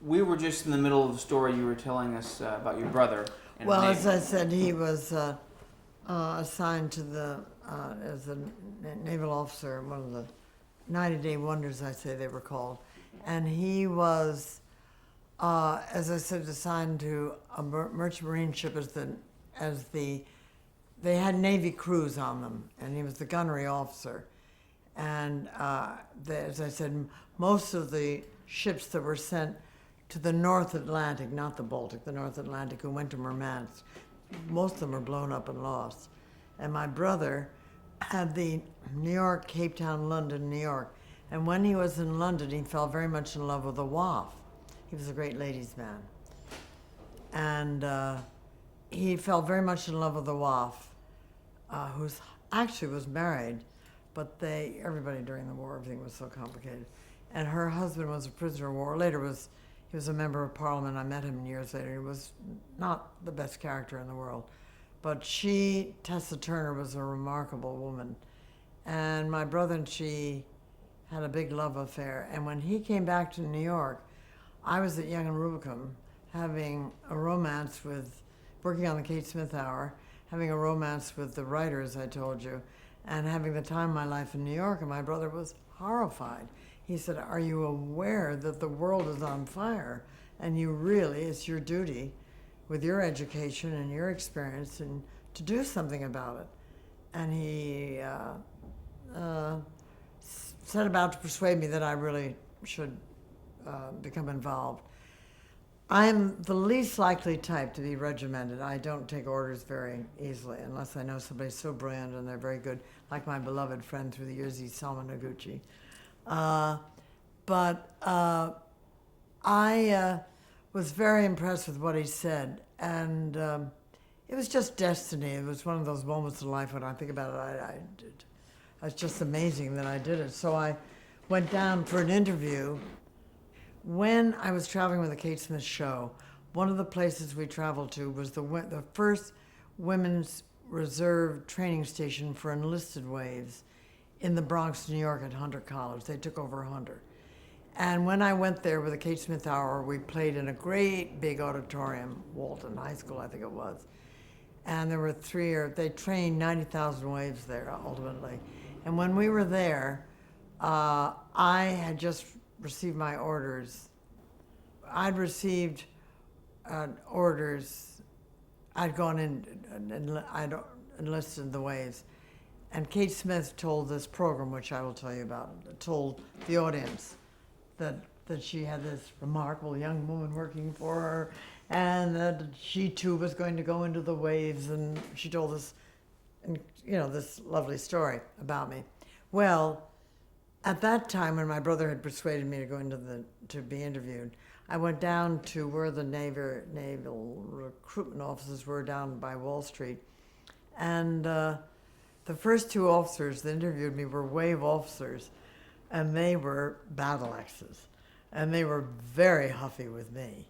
we were just in the middle of the story you were telling us about your brother. And Well, Navy. as I said, he was assigned to the as a naval officer, one of the 90-day wonders, I say they were called, and he was, as I said, assigned to a merchant marine ship as the they had Navy crews on them, and he was the gunnery officer. And as I said, most of the ships that were sent to the North Atlantic, not the Baltic, the North Atlantic, who went to Murmansk, most of them were blown up and lost. And my brother had the New York, Cape Town, London, New York. And when he was in London, he fell very much in love with the WAAF. He was a great ladies' man. And he fell very much in love with the WAAF, who's actually was married, but everybody during the war, everything was so complicated. And her husband was a prisoner of war. Later he was a member of parliament. I met him years later. He was not the best character in the world. But Tessa Turner, was a remarkable woman. And my brother and she had a big love affair. And when he came back to New York, I was at Young and Rubicam having a romance working on the Kate Smith Hour, having a romance with the writers I told you, and having the time of my life in New York. And my brother was horrified. He said, "Are you aware that the world is on fire? And it's your duty with your education and your experience and to do something about it." And he set about to persuade me that I really should become involved. I'm the least likely type to be regimented. I don't take orders very easily unless I know somebody's so brilliant and they're very good, like my beloved friend through the years, Salman Noguchi. But I was very impressed with what he said, and it was just destiny. It was one of those moments in life when I think about it, it's just amazing that I did it. So I went down for an interview. When I was traveling with the Kate Smith show, one of the places we traveled to was the first women's reserve training station for enlisted waves in the Bronx, New York, at Hunter College. They took over Hunter. And when I went there with the Kate Smith Hour, we played in a great big auditorium, Walton High School, I think it was. And there were they trained 90,000 waves there, ultimately. And when we were there, I had just received my orders. I'd received orders. I'd gone in and I'd enlisted in the waves. And Kate Smith told this program, which I will tell you about, told the audience that she had this remarkable young woman working for her, and that she too was going to go into the waves, and she told this, this lovely story about me. Well, at that time, when my brother had persuaded me to go to be interviewed, I went down to where the naval recruitment offices were down by Wall Street, and the first two officers that interviewed me were wave officers, and they were battle axes, and they were very huffy with me,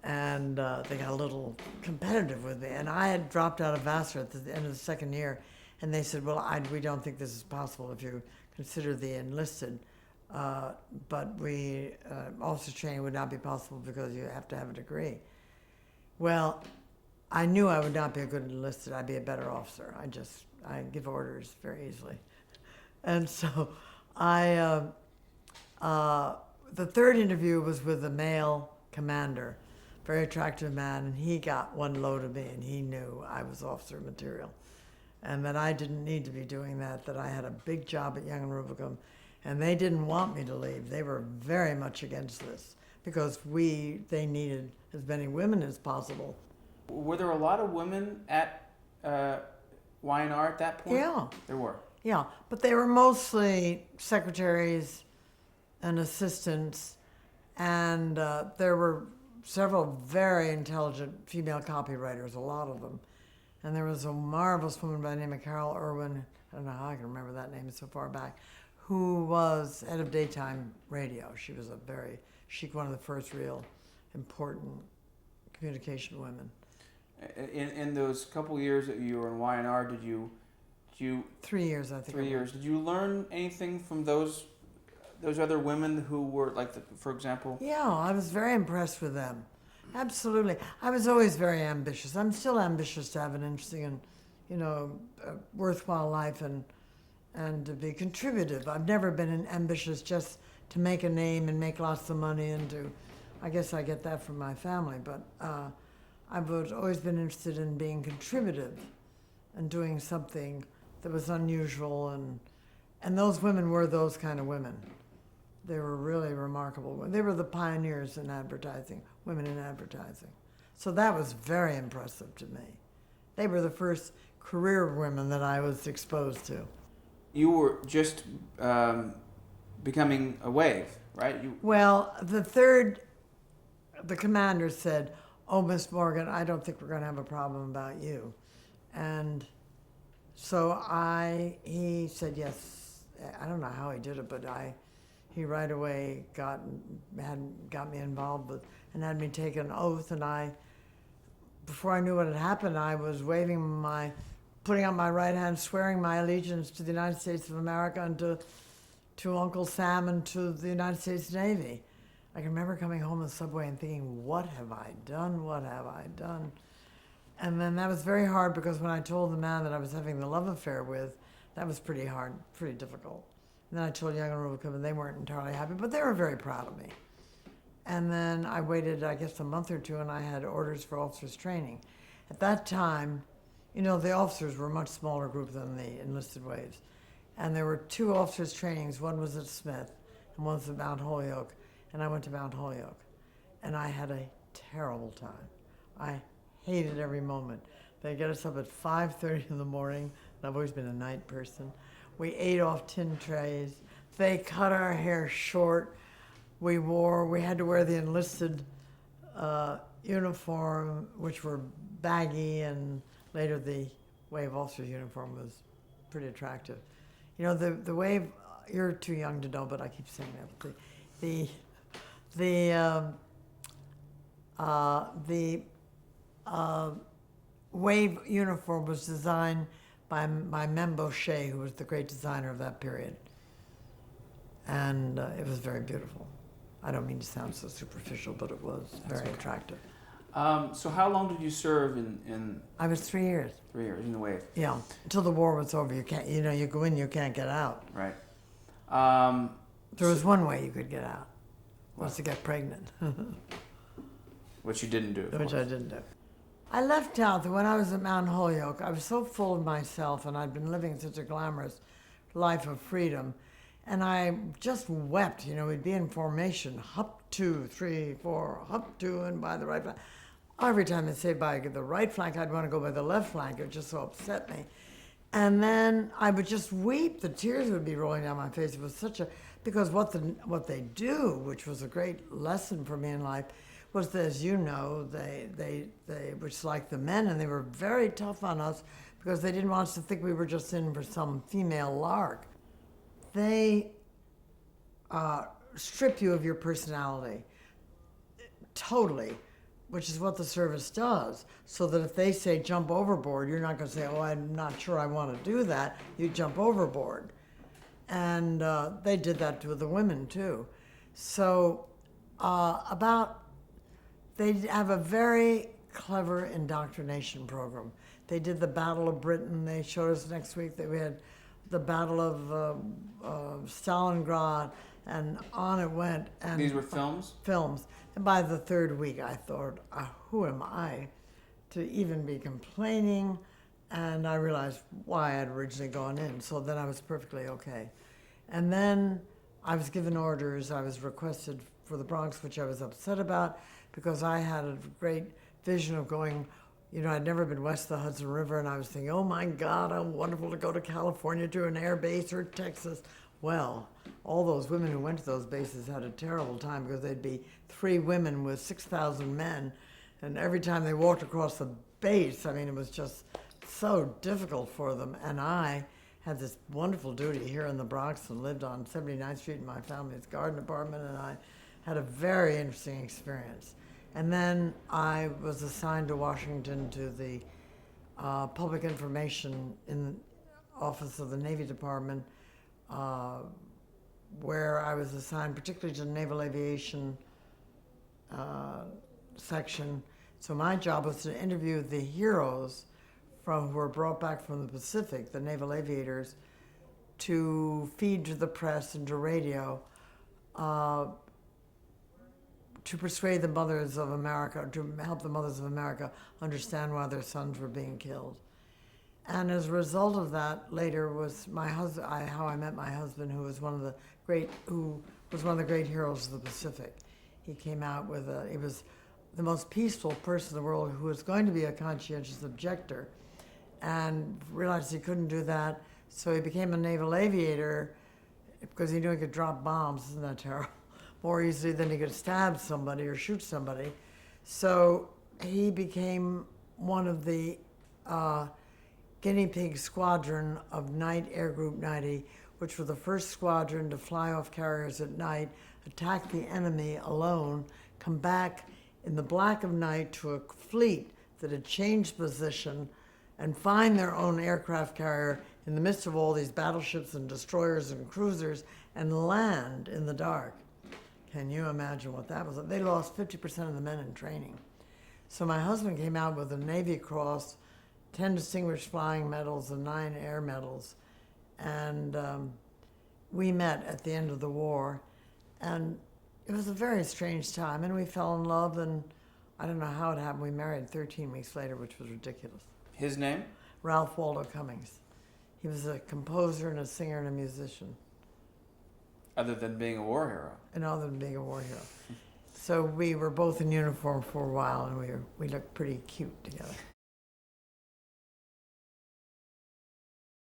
and they got a little competitive with me. And I had dropped out of Vassar at the end of the second year, and they said, "Well, we don't think this is possible if you consider the enlisted, but officer training would not be possible because you have to have a degree." Well, I knew I would not be a good enlisted. I'd be a better officer. I give orders very easily. And so the third interview was with a male commander, very attractive man, and he got one load of me, and he knew I was officer material, and that I didn't need to be doing that I had a big job at Young and Rubicam, and they didn't want me to leave. They were very much against this because they needed as many women as possible. Were there a lot of women at Y&R at that point? Yeah. There were. Yeah, but they were mostly secretaries and assistants, and there were several very intelligent female copywriters, a lot of them. And there was a marvelous woman by the name of Carol Irwin, I don't know how I can remember that name, it's so far back, who was head of daytime radio. She was one of the first real important communication women. In those couple years that you were in Y&R, did you 3 years, I think. 3 years. Did you learn anything from those those other women who were like, for example? Yeah, I was very impressed with them. Absolutely. I was always very ambitious. I'm still ambitious to have an interesting and, worthwhile life and to be contributive. I've never been ambitious just to make a name and make lots of money and to, I guess I get that from my family, but I've always been interested in being contributive and doing something that was unusual, and those women were those kind of women. They were really remarkable. They were the pioneers in advertising, women in advertising. So that was very impressive to me. They were the first career women that I was exposed to. You were just becoming a WAAF, right? Well, the commander said, "Oh, Miss Morgan, I don't think we're going to have a problem about you." And so he said yes. I don't know how he did it, but he right away got me involved with and had me take an oath. And before I knew what had happened, I was putting out my right hand, swearing my allegiance to the United States of America and to Uncle Sam and to the United States Navy. I can remember coming home on the subway and thinking, what have I done? What have I done? And then that was very hard because when I told the man that I was having the love affair with, that was pretty hard, pretty difficult. And then I told Young and Rubicam, and they weren't entirely happy, but they were very proud of me. And then I waited, I guess, a month or two, and I had orders for officers training. At that time, the officers were a much smaller group than the enlisted waves. And there were 2 officers trainings. One was at Smith, and one was at Mount Holyoke. And I went to Mount Holyoke. And I had a terrible time. I hated every moment. They get us up at 5:30 in the morning. And I've always been a night person. We ate off tin trays. They cut our hair short. We had to wear the enlisted uniform, which were baggy, and later the WAVE officer's uniform was pretty attractive. The WAVE, you're too young to know, but I keep saying that. The WAVE uniform was designed by Mem Boucher, who was the great designer of that period. And it was very beautiful. I don't mean to sound so superficial, but it was very attractive. So how long did you serve in? I was 3 years. 3 years in the WAAF. Yeah, until the war was over. You can't, you go in, you can't get out. Right. There was one way you could get out, was to get pregnant. Which you didn't do. Which I didn't do. I left out that when I was at Mount Holyoke, I was so full of myself, and I'd been living such a glamorous life of freedom, and I just wept. We'd be in formation, hup 2, 3, 4, hup 2, and by the right flank. Every time they'd say by the right flank, I'd want to go by the left flank. It just so upset me. And then I would just weep. The tears would be rolling down my face. It was because what they do, which was a great lesson for me in life, was that, as you know, they were like the men, and they were very tough on us because they didn't want us to think we were just in for some female lark. They strip you of your personality totally, which is what the service does, so that if they say jump overboard, you're not going to say, oh, I'm not sure I want to do that. You jump overboard. And they did that to the women, too. So they have a very clever indoctrination program. They did the Battle of Britain. They showed us next week that we had the Battle of Stalingrad, and on it went. And these were films? Films. And by the 3rd week, I thought, who am I to even be complaining? And I realized why I had originally gone in. So then I was perfectly okay. And then I was given orders. I was requested for the Bronx, which I was upset about, because I had a great vision of going, I'd never been west of the Hudson River, and I was thinking, oh my God, how wonderful to go to California to an air base or Texas. Well, all those women who went to those bases had a terrible time because they'd be 3 women with 6,000 men, and every time they walked across the base, it was just so difficult for them. And I had this wonderful duty here in the Bronx and lived on 79th Street in my family's garden apartment, and I had a very interesting experience. And then I was assigned to Washington to the Public Information in Office of the Navy Department, where I was assigned particularly to the naval aviation section. So my job was to interview the heroes who were brought back from the Pacific, the naval aviators, to feed to the press and to radio, to persuade the mothers of America, to help the mothers of America understand why their sons were being killed. And as a result of that, later was my husband. How I met my husband, who was one of the great heroes of the Pacific. He came out with he was the most peaceful person in the world, who was going to be a conscientious objector, and realized he couldn't do that, so he became a naval aviator because he knew he could drop bombs. Isn't that terrible? More easily than he could stab somebody or shoot somebody. So he became one of the guinea pig squadron of Night Air Group 90, which were the first squadron to fly off carriers at night, attack the enemy alone, come back in the black of night to a fleet that had changed position, and find their own aircraft carrier in the midst of all these battleships and destroyers and cruisers, and land in the dark. Can you imagine what that was? They lost 50% of the men in training. So my husband came out with a Navy Cross, 10 Distinguished Flying Medals, and 9 Air Medals. And we met at the end of the war. And it was a very strange time. And we fell in love, and I don't know how it happened. We married 13 weeks later, which was ridiculous. His name? Ralph Waldo Cummings. He was a composer and a singer and a musician. Other than being a war hero. And other than being a war hero. So we were both in uniform for a while, and we looked pretty cute together.